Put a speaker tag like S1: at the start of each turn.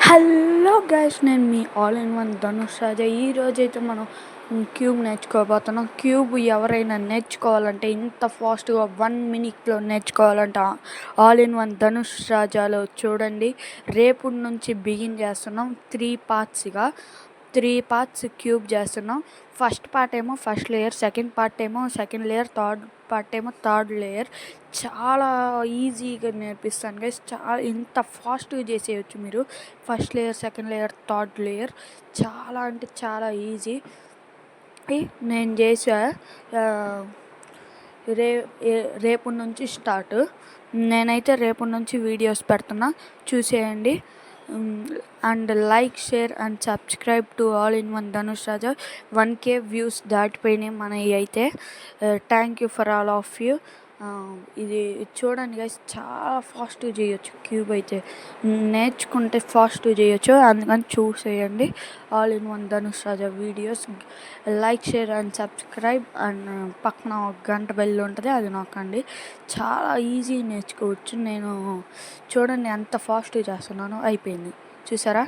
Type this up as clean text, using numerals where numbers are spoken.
S1: Hello guys, నేను me all in One Dhanush రాజా. ఈరోజైతే మనం క్యూబ్ నేర్చుకోబోతున్నాం. క్యూబ్ ఎవరైనా నేర్చుకోవాలంటే ఇంత ఫాస్ట్గా 1 మినిట్లో నేర్చుకోవాలంటే ఆల్ ఇన్ వన్ ధనుష్ రాజాలో చూడండి. రేపు నుంచి బిగిన్ చేస్తున్నాం. 3 పార్ట్స్ క్యూబ్ చేస్తున్నాం. ఫస్ట్ పార్ట్ ఏమో ఫస్ట్ లేయర్, సెకండ్ పార్ట్ ఏమో సెకండ్ లేయర్, థర్డ్ పార్ట్ ఏమో థర్డ్ లేయర్. చాలా ఈజీగా నేర్పిస్తాను గైస్. ఇంత ఫాస్ట్గా చేసేయచ్చు మీరు. First layer, second layer, third layer చాలా అంటే చాలా ఈజీ. నేను చేసా. రేపు నుంచి స్టార్ట్. నేనైతే రేపు నుంచి వీడియోస్ పెడుతున్నా, చూసేయండి. And like, share and subscribe to All in One Dhanush Raja. 1K views దాటిపోయినాయి మనవి అయితే. Thank you for all of you. ఇది చూడండి గైస్, చాలా ఫాస్ట్గా చేయొచ్చు. క్యూబ్ అయితే నేర్చుకుంటే ఫాస్ట్గా చేయొచ్చు, అందుకని చూసేయండి all in One Dhanush Raja videos. Like, share and subscribe. And పక్కన ఒక గంట బెల్ ఉంటుంది, అది నొక్కండి. చాలా ఈజీ నేర్చుకోవచ్చు. నేను చూడండి ఎంత ఫాస్ట్గా చేస్తున్నానో. అయిపోయింది, చూసారా?